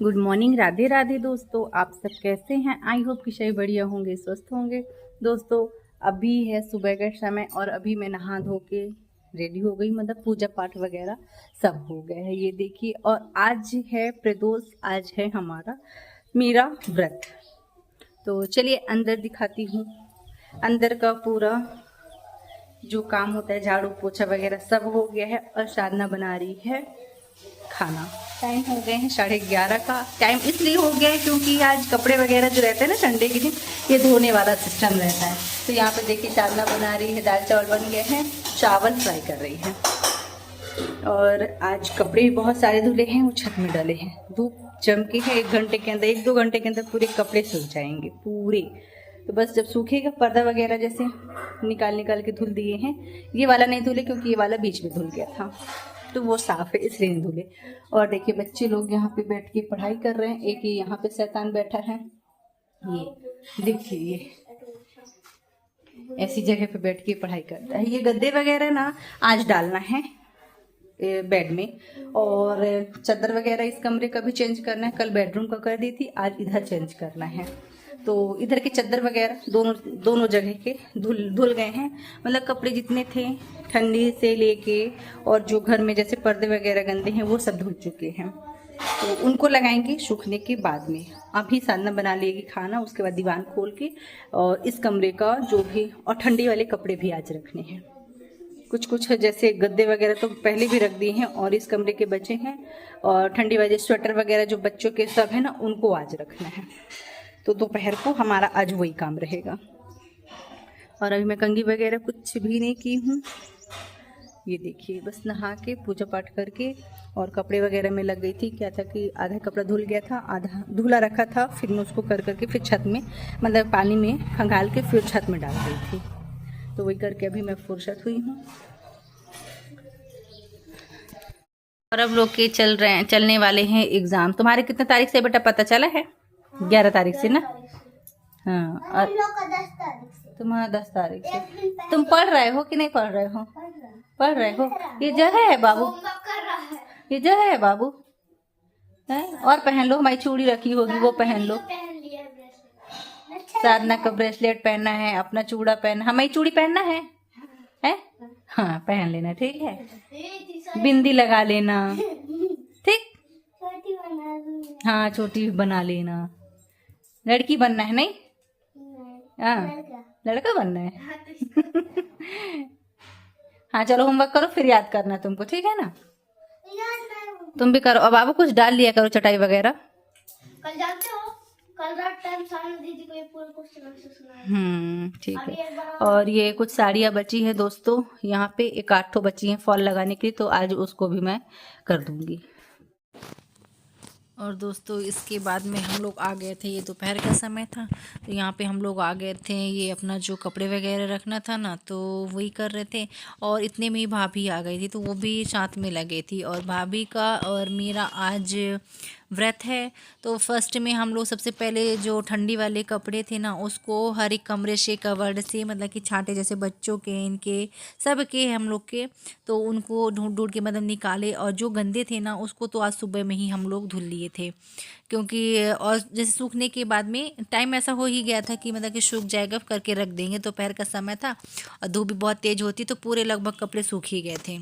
Good morning, Radhe Radhe दोस्तों। आप सब कैसे हैं? आई होप कि सभी बढ़िया होंगे, स्वस्थ होंगे। दोस्तों अभी है सुबह का समय और अभी मैं नहा धो के रेडी हो गई, मतलब पूजा पाठ वगैरह सब हो गया है। ये देखिए, और आज है प्रदोष, आज है हमारा मेरा व्रत। तो चलिए अंदर दिखाती हूँ। अंदर का पूरा जो काम होता है, झाड़ू पोछा वगैरह सब हो गया है और साधना बना रही है खाना। टाइम हो गए हैं 11:30 का। टाइम इसलिए हो गया है क्योंकि आज कपड़े वगैरह जो रहते हैं ना संडे के दिन, ये धोने वाला सिस्टम रहता है। तो यहाँ पे देखिए साधना बना रही है, दाल चावल बन गए हैं, चावल फ्राई कर रही है। और आज कपड़े भी बहुत सारे धुले हैं, वो छत में डाले हैं। धूप जम के है, 1 घंटे के अंदर, 1-2 घंटे के अंदर पूरे कपड़े सूख जाएंगे पूरे। तो बस जब सूखेगा, पर्दा वगैरह जैसे निकाल निकाल के धुल दिए हैं। ये वाला नहीं धुले क्योंकि ये वाला बीच में धुल गया था, तो वो साफ है इसलिए नहीं धुले। और देखिए बच्चे लोग यहाँ पे बैठ के पढ़ाई कर रहे हैं। एक ही यहाँ पे शैतान बैठा है, ये देखिए, ये ऐसी जगह पे बैठ के पढ़ाई करता है। ये गद्दे वगैरह ना आज डालना है बेड में, और चादर वगैरह इस कमरे का भी चेंज करना है। कल बेडरूम का कर दी थी, आज इधर चेंज करना है। तो इधर के चादर वगैरह दोनों जगह के धुल गए हैं। मतलब कपड़े जितने थे ठंडी से लेके, और जो घर में जैसे पर्दे वगैरह गंदे हैं वो सब धुल चुके हैं। तो उनको लगाएंगे सूखने के बाद में। अभी साधना बना लेगी खाना, उसके बाद दीवान खोल के और इस कमरे का जो भी, और ठंडी वाले कपड़े भी आज रखने हैं। कुछ कुछ जैसे गद्दे वगैरह तो पहले भी रख दिए हैं, और इस कमरे के बचे हैं। और ठंडी वाले स्वेटर वगैरह जो बच्चों के सब है ना, उनको आज रखना है। तो दोपहर को हमारा आज वही काम रहेगा। और अभी मैं कंघी वगैरह कुछ भी नहीं की हूँ। ये देखिए, बस नहा के पूजा पाठ करके और कपड़े वगैरह में लग गई थी। क्या था कि आधा कपड़ा धुल गया था, आधा धुला रखा था, फिर मैं उसको कर करके फिर छत में, मतलब पानी में खंगाल के फिर छत में डाल गई थी। तो वही करके अभी मैं फुर्सत हुई हूँ। और अब लोग के चलने वाले हैं एग्जाम। तुम्हारे कितने तारीख से बेटा पता चला है? 11 तारीख से ना? हाँ, और तुम्हारा 10 तारीख से। तुम पढ़ रहे हो कि नहीं पढ़ रहे हो? पढ़ रहे हो। ये जगह है बाबू, ये जगह है बाबू है। और पहन लो, हमारी चूड़ी रखी होगी वो पहन लो। साधना का ब्रेसलेट पहनना है, अपना चूड़ा पहनना, हमारी चूड़ी पहनना है? हाँ पहन लेना, ठीक है। बिंदी लगा लेना, ठीक। हाँ छोटी बना लेना। लड़की बनना है नहीं? हाँ लड़का बनना है। हाँ चलो होमवर्क करो, फिर याद करना तुमको, ठीक है ना? तुम भी करो। अब बाबू कुछ डाल लिया करो चटाई वगैरह। कल जानते हो, कल रात टाइम सानू दीदी को ये पूरा क्वेश्चन आंसर सुनाया। ठीक है। और ये कुछ साड़ियाँ बची है दोस्तों, यहाँ पे 1-8 बची हैं फॉल लगाने के लिए, तो आज उसको भी मैं कर दूंगी। और दोस्तों इसके बाद में हम लोग आ गए थे, ये दोपहर का समय था, तो यहाँ पे हम लोग आ गए थे। ये अपना जो कपड़े वगैरह रखना था ना, तो वही कर रहे थे। और इतने में ही भाभी आ गई थी, तो वो भी साथ में लगे थी। और भाभी का और मेरा आज व्रत है। तो फर्स्ट में हम लोग सबसे पहले जो ठंडी वाले कपड़े थे ना, उसको हर एक कमरे से कवर्ड से, मतलब कि छांटे जैसे बच्चों के, इनके सब के हम लोग के, तो उनको ढूंढ ढूंढ के मतलब निकाले। और जो गंदे थे ना, उसको तो आज सुबह में ही हम लोग धुल लिए थे, क्योंकि और जैसे सूखने के बाद में टाइम ऐसा हो ही गया था कि मतलब कि सूख जाएगा, करके रख देंगे। दोपहर का समय था और धूप भी बहुत तेज़ होती, तो पूरे लगभग कपड़े सूख ही गए थे।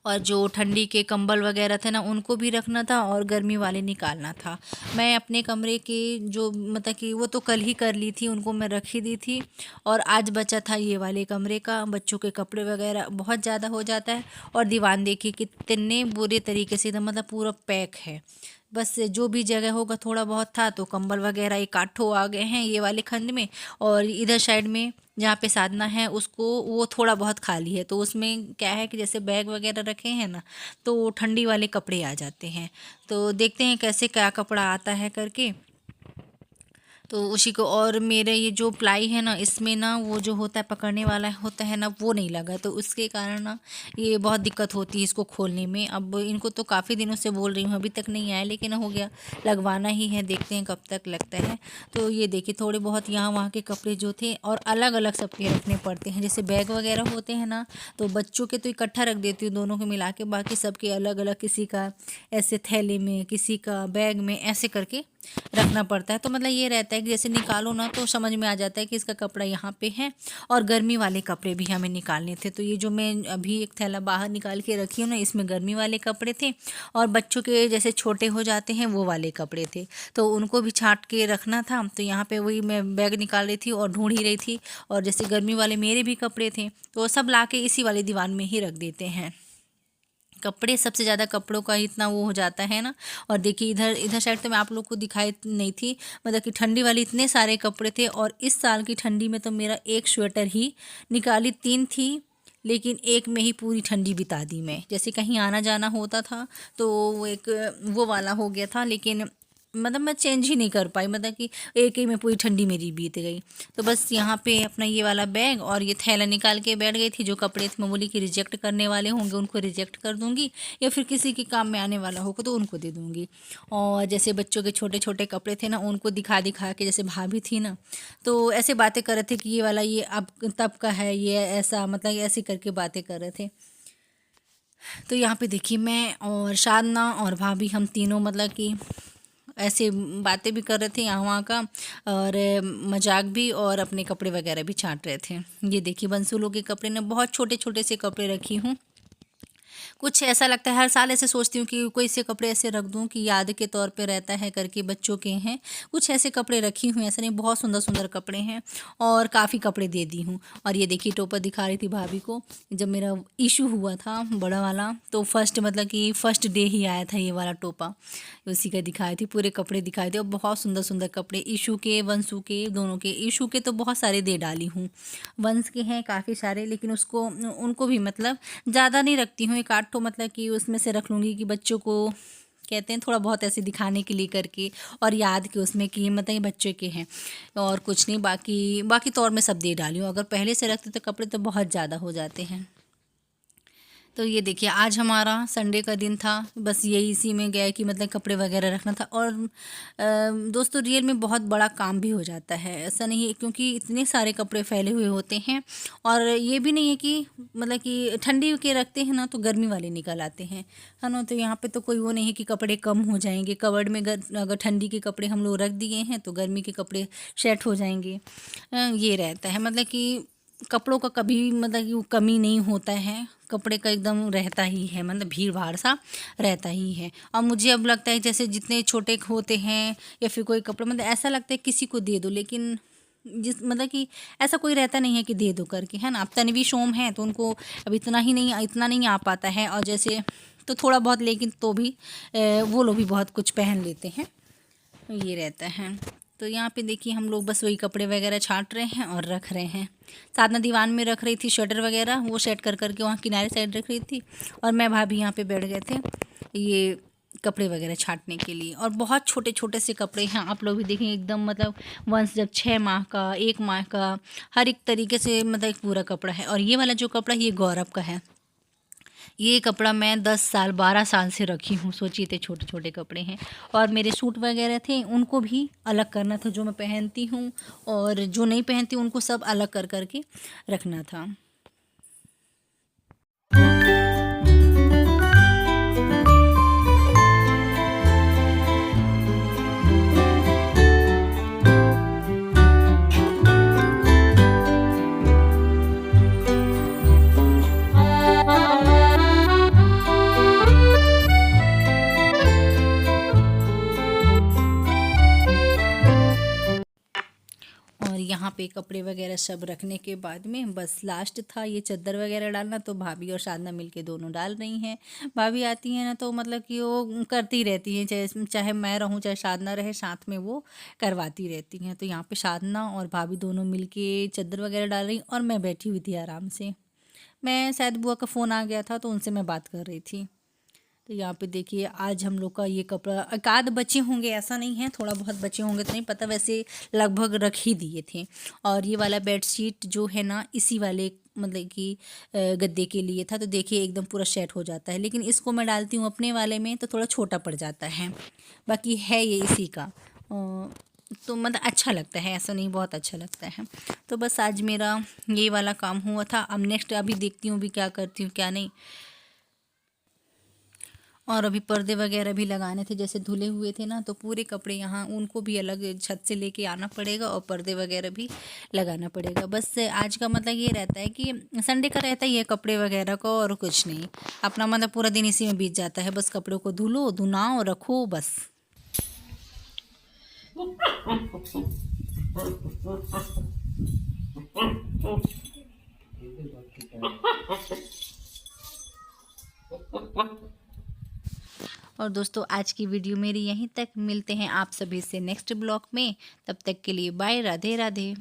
और जो ठंडी के कंबल वगैरह थे ना, उनको भी रखना था और गर्मी वाले निकालना था। मैं अपने कमरे के जो मतलब कि वो तो कल ही कर ली थी, उनको मैं रख ही दी थी। और आज बचा था ये वाले कमरे का, बच्चों के कपड़े वगैरह बहुत ज़्यादा हो जाता है। और दीवान देखिए कितने बुरे तरीके से, मतलब पूरा पैक है। बस जो भी जगह होगा थोड़ा बहुत था, तो कंबल वगैरह 1-8 आ गए हैं ये वाले खंड में। और इधर साइड में जहाँ पे साधना है उसको, वो थोड़ा बहुत खाली है। तो उसमें क्या है कि जैसे बैग वगैरह रखे हैं ना, तो ठंडी वाले कपड़े आ जाते हैं। तो देखते हैं कैसे क्या कपड़ा आता है करके। तो उसी को, और मेरे ये जो प्लाई है ना, इसमें ना वो जो होता है पकड़ने वाला होता है ना, वो नहीं लगा, तो उसके कारण ना ये बहुत दिक्कत होती है इसको खोलने में। अब इनको तो काफ़ी दिनों से बोल रही हूँ, अभी तक नहीं आया, लेकिन हो गया, लगवाना ही है, देखते हैं कब तक लगता है। तो ये देखिए थोड़े बहुत यहाँ वहाँ के कपड़े जो थे, और अलग अलग सबके रखने पड़ते हैं, जैसे बैग वगैरह होते हैं ना, तो बच्चों के तो इकट्ठा रख देती हूँ दोनों को मिला के, बाकी सबके अलग अलग, किसी का ऐसे थैले में, किसी का बैग में, ऐसे करके रखना पड़ता है। तो मतलब ये रहता है कि जैसे निकालो ना तो समझ में आ जाता है कि इसका कपड़ा यहाँ पे है। और गर्मी वाले कपड़े भी हमें निकालने थे, तो ये जो मैं अभी एक थैला बाहर निकाल के रखी हूँ ना, इसमें गर्मी वाले कपड़े थे, और बच्चों के जैसे छोटे हो जाते हैं वो वाले कपड़े थे, तो उनको भी छांट के रखना था। तो यहाँ पे वही मैं बैग निकाल रही थी और ढूंढ ही रही थी, और जैसे गर्मी वाले मेरे भी कपड़े थे, तो सब ला के इसी वाले दीवान में ही रख देते हैं। कपड़े सबसे ज़्यादा, कपड़ों का इतना वो हो जाता है ना। और देखिए इधर इधर साइड तो मैं आप लोग को दिखाई नहीं थी, मतलब कि ठंडी वाली इतने सारे कपड़े थे, और इस साल की ठंडी में तो मेरा एक स्वेटर ही निकाली, 3 थी, लेकिन एक में ही पूरी ठंडी बिता दी मैं। जैसे कहीं आना जाना होता था तो वो एक वो वाला हो गया था, लेकिन मतलब मैं चेंज ही नहीं कर पाई, मतलब कि एक ही में पूरी ठंडी मेरी बीत गई। तो बस यहाँ पे अपना ये वाला बैग और ये थैला निकाल के बैठ गई थी। जो कपड़े थे मैं बोली कि रिजेक्ट करने वाले होंगे उनको रिजेक्ट कर दूँगी, या फिर किसी के काम में आने वाला होगा तो उनको दे दूँगी। और जैसे बच्चों के छोटे छोटे कपड़े थे ना, उनको दिखा दिखा के, जैसे भाभी थी ना, तो ऐसे बातें कर रहे थे कि ये वाला ये अब तब का है, ये ऐसा, मतलब ऐसे करके बातें कर रहे थे। तो यहाँ पे देखिए मैं और साधना और भाभी, हम तीनों मतलब कि ऐसे बातें भी कर रहे थे यहाँ वहाँ का, और मजाक भी, और अपने कपड़े वगैरह भी छांट रहे थे। ये देखिए बंसू लोग के कपड़े ने बहुत छोटे छोटे से कपड़े रखी हूँ। कुछ ऐसा लगता है, हर साल ऐसे सोचती हूँ कि कोई से कपड़े ऐसे रख दूँ कि याद के तौर पे रहता है करके, बच्चों के हैं। कुछ ऐसे कपड़े रखी हूँ, ऐसे नहीं, बहुत सुंदर सुंदर कपड़े हैं, और काफ़ी कपड़े दे दी हूँ। और ये देखिए टोपा दिखा रही थी भाभी को, जब मेरा इशू हुआ था बड़ा वाला, तो फर्स्ट मतलब कि फर्स्ट डे ही आया था ये वाला टोपा, उसी का दिखाई थी, पूरे कपड़े दिखाए थे, और बहुत सुंदर सुंदर कपड़े, इशू के वंशु के दोनों के। इशू के तो बहुत सारे दे डाली हूँ, वंश के हैं काफ़ी सारे, लेकिन उसको उनको भी मतलब ज़्यादा नहीं रखती हूँ, एक आध ठो मतलब कि उसमें से रख लूँगी, कि बच्चों को कहते हैं थोड़ा बहुत ऐसे दिखाने के लिए करके, और याद के उसमें कि मतलब ये बच्चे के हैं, और कुछ नहीं। बाकी बाकी तो और मैं सब दे डाली हूँ, अगर पहले से रखते तो कपड़े तो बहुत ज़्यादा हो जाते हैं। तो ये देखिए आज हमारा संडे का दिन था, बस यही इसी में गया कि मतलब कपड़े वगैरह रखना था। और दोस्तों रियल में बहुत बड़ा काम भी हो जाता है, ऐसा नहीं है, क्योंकि इतने सारे कपड़े फैले हुए होते हैं, और ये भी नहीं है कि मतलब कि ठंडी के रखते हैं ना तो गर्मी वाले निकल आते हैं, है ना। तो यहाँ पे तो कोई वो नहीं है कि कपड़े कम हो जाएंगे कबर्ड में, अगर ठंडी के कपड़े हम लोग रख दिए हैं तो गर्मी के कपड़े सेट हो जाएंगे। ये रहता है, मतलब कि कपड़ों का कभी मतलब कि वो कमी नहीं होता है, कपड़े का एकदम रहता ही है, मतलब भीड़ भाड़ सा रहता ही है। और मुझे अब लगता है जैसे जितने छोटे होते हैं, या फिर कोई कपड़ा, मतलब ऐसा लगता है किसी को दे दो, लेकिन जिस मतलब कि ऐसा कोई रहता नहीं है कि दे दो करके, है ना। अब तन्वी सोम है तो उनको अब इतना नहीं आ पाता है, और जैसे तो थोड़ा बहुत, लेकिन तो भी वो लोग भी बहुत कुछ पहन लेते हैं, ये रहता है। तो यहाँ पे देखिए हम लोग बस वही कपड़े वगैरह छांट रहे हैं और रख रहे हैं। साधना दीवान में रख रही थी स्वेटर वगैरह, वो सेट कर करके वहाँ किनारे साइड रख रही थी, और मैं भाभी यहाँ पे बैठ गए थे ये कपड़े वगैरह छांटने के लिए। और बहुत छोटे छोटे से कपड़े हैं, आप लोग भी देखें एकदम, मतलब वंस जब 6 माह का, 1 माह का, हर एक तरीके से मतलब एक पूरा कपड़ा है। और ये वाला जो कपड़ा ये गौरव का है, ये कपड़ा मैं 10 साल 12 साल से रखी हूँ, सोचिए इतने छोटे छोटे कपड़े हैं। और मेरे सूट वगैरह थे उनको भी अलग करना था, जो मैं पहनती हूँ और जो नहीं पहनती उनको सब अलग कर करके रखना था। और यहाँ पे कपड़े वगैरह सब रखने के बाद में बस लास्ट था ये चादर वगैरह डालना, तो भाभी और साधना मिलके दोनों डाल रही हैं। भाभी आती हैं ना तो मतलब कि वो करती रहती हैं, चाहे चाहे मैं रहूँ चाहे साधना रहे, साथ में वो करवाती रहती हैं। तो यहाँ पे साधना और भाभी दोनों मिलके चादर वगैरह डाल रही, और मैं बैठी हुई थी आराम से। मैं शायद बुआ का फ़ोन आ गया था तो उनसे मैं बात कर रही थी। तो यहाँ पे देखिए आज हम लोग का ये कपड़ा एक आध बचे होंगे, ऐसा नहीं है, थोड़ा बहुत बचे होंगे तो नहीं पता, वैसे लगभग रख ही दिए थे। और ये वाला बेडशीट जो है ना इसी वाले मतलब कि गद्दे के लिए था, तो देखिए एकदम पूरा सेट हो जाता है, लेकिन इसको मैं डालती हूँ अपने वाले में तो थोड़ा छोटा पड़ जाता है। बाकी है ये इसी का, तो मतलब अच्छा लगता है, ऐसा नहीं, बहुत अच्छा लगता है। तो बस आज मेरा ये वाला काम हुआ था। अब नेक्स्ट अभी देखती हूँ भी क्या करती हूँ क्या नहीं। और अभी पर्दे वगैरह भी लगाने थे, जैसे धुले हुए थे ना, तो पूरे कपड़े यहाँ उनको भी अलग छत से लेके आना पड़ेगा और पर्दे वगैरह भी लगाना पड़ेगा। बस आज का मतलब ये रहता है कि संडे का रहता ही है कपड़े वगैरह को, और कुछ नहीं, अपना मतलब पूरा दिन इसी में बीत जाता है। बस कपड़ों को धुलो, धुनाओ, रखो, बस। और दोस्तों आज की वीडियो मेरी यहीं तक, मिलते हैं आप सभी से नेक्स्ट ब्लॉग में, तब तक के लिए बाय, राधे राधे।